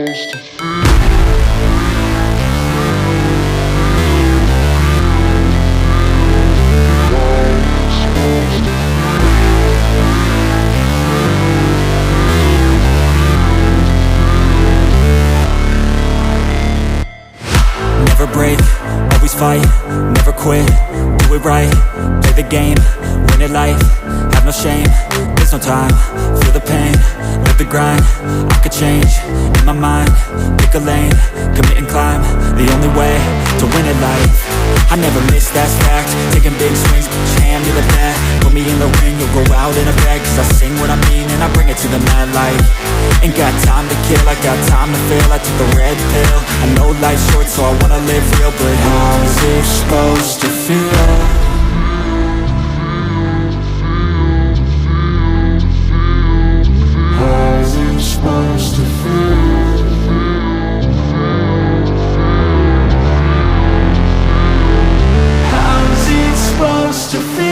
Never break, always fight, never quit, do it right, play the game, win it life, have no shame, there's no time, feel the pain, live the grind, I could change, in my mind, pick a lane, commit and climb, the only way to win it life, I never miss, that's fact, taking big swings, put your hand to the bat, put me in the ring, you'll go out in a bag, cause I sing what I mean and I bring it to the mad light, ain't got time to kill, I got time to feel, I took the red pill, I know life's short so I wanna live real, but how's it supposed to feel? How's it supposed to feel? How's it supposed to feel?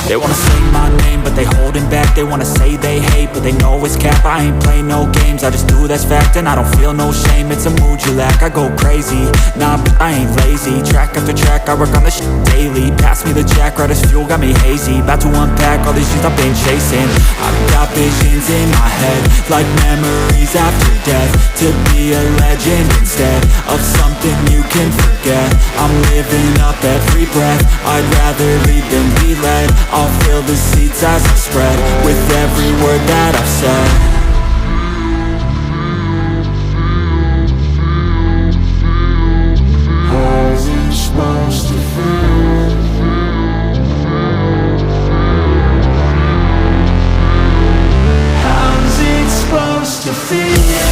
They wanna say my name, but they holding back. They wanna say they hate, but they know it's cap. I ain't play no games, I just do that's fact. And I don't feel no shame, it's a mood you lack. I go crazy, nah, but I ain't lazy. Track after track, I work on this shit daily. Pass me the jack, right as fuel, got me hazy. About to unpack all these things I've been chasing. I've got visions in my head, like memories after death. To be a legend instead of something you can forget. I'm living up every breath, I'd rather lead than be led. I'll fill the seats as I spread with every word that I've said. How's it supposed to feel? How's it supposed to feel?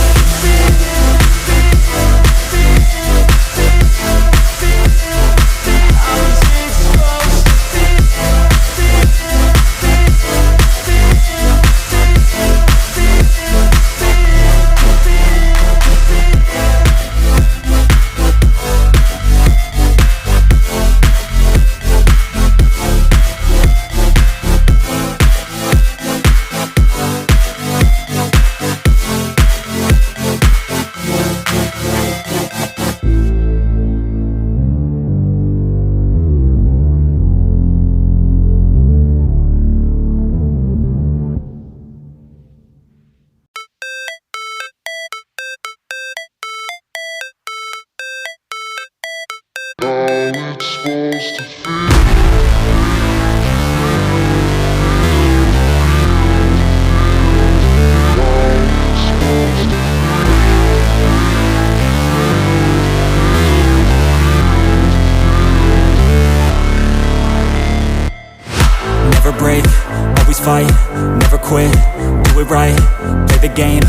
Never break, always fight, never quit, do it right, play the game,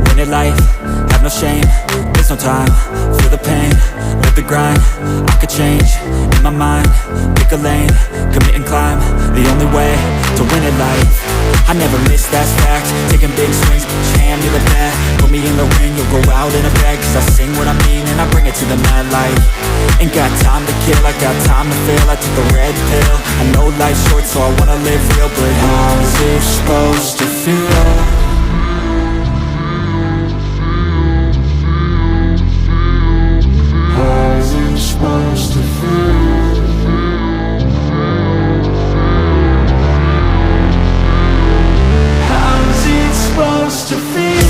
win it life, have no shame, there's no time, feel the pain, live the grind, I could change, in my mind, pick a lane, commit and climb, the only way to win it life, I never miss, that's fact, taking big swings, put your hand to the bat, put me in the ring, you'll go out in a bag, cause I sing what I mean and I bring it to the mad light, ain't got time to kill, I got time to feel, I took the red pill, I know life's short so I wanna live real, but how's it supposed to feel? How's it supposed to feel? How's it supposed to feel?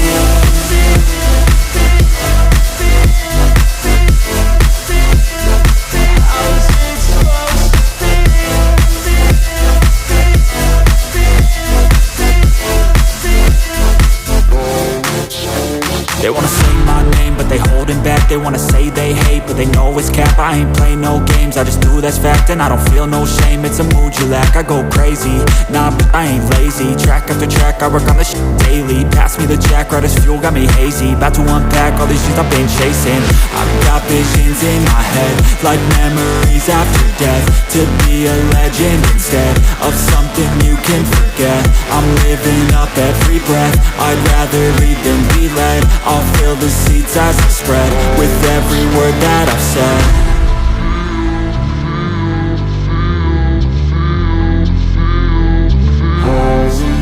They wanna say my name, but they holding back. They wanna say they hate, but but they know it's cap. I ain't play no games, I just do that's fact. And I don't feel no shame, it's a mood you lack. I go crazy, nah, but I ain't lazy. Track after track, I work on this shit daily. Pass me the jack, right as fuel, got me hazy. About to unpack all these shit I've been chasing. I've got visions in my head, like memories after death. To be a legend instead of something you can forget. I'm living up every breath, I'd rather lead than be led. I'll fill the seats as I spread, with every word that I've said.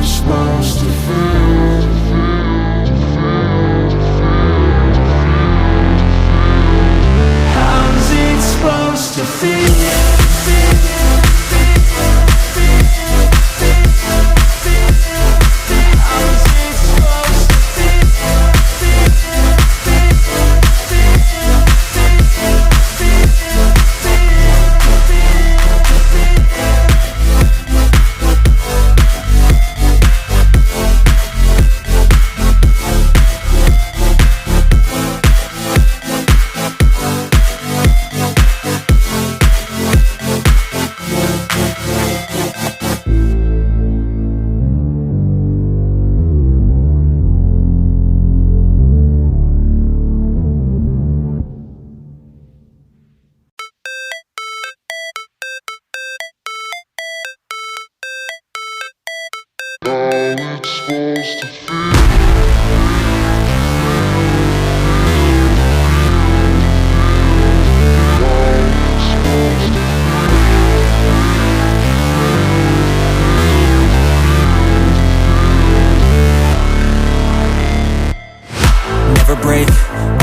Supposed to feel. How's it supposed to feel? Never break,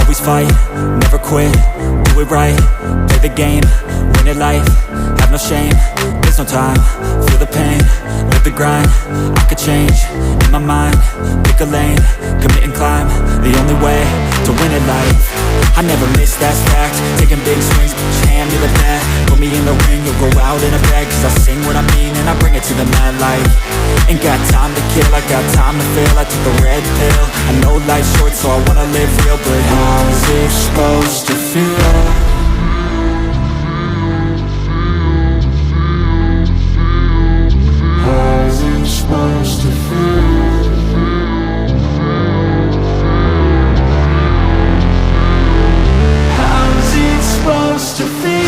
always fight, never quit, do it right, play the game, win it life, have no shame, there's no time, feel the pain, live the grind, I could change, in my mind, pick a lane, commit and climb, the only way to win it life. I never miss, that's fact, taking big swings, hand me the bat, put me in the ring, you'll go out in a bag, cause I sing what I mean and I bring it to the mad light. Ain't got time to kill, I got time to feel, I took the red pill, I know life's short so I wanna live real, but how's it supposed to feel? How's it supposed to feel? How's it supposed to feel?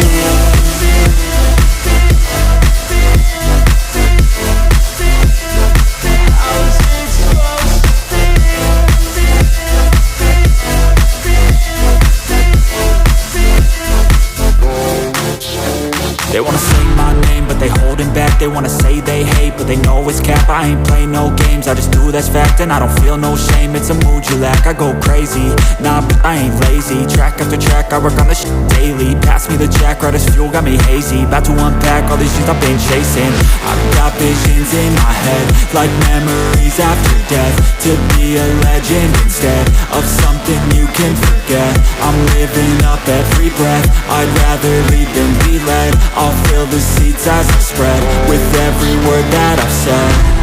They wanna say my name, but they holding back. They wanna say they hate, but they know it's cap. I ain't play no games, I just do that's fact. And I don't feel no shame, it's a mood you lack. I go crazy, nah, but I ain't lazy. Track after track, I work on this shit daily. Pass me the jack, right as fuel, got me hazy. About to unpack all these shit I've been chasing. I've got visions in my head, like memories after death. To be a legend instead of something you can forget. I'm living up every breath, I'd rather lead than be led. I'll fill the seats as I spread, with every word that I've said.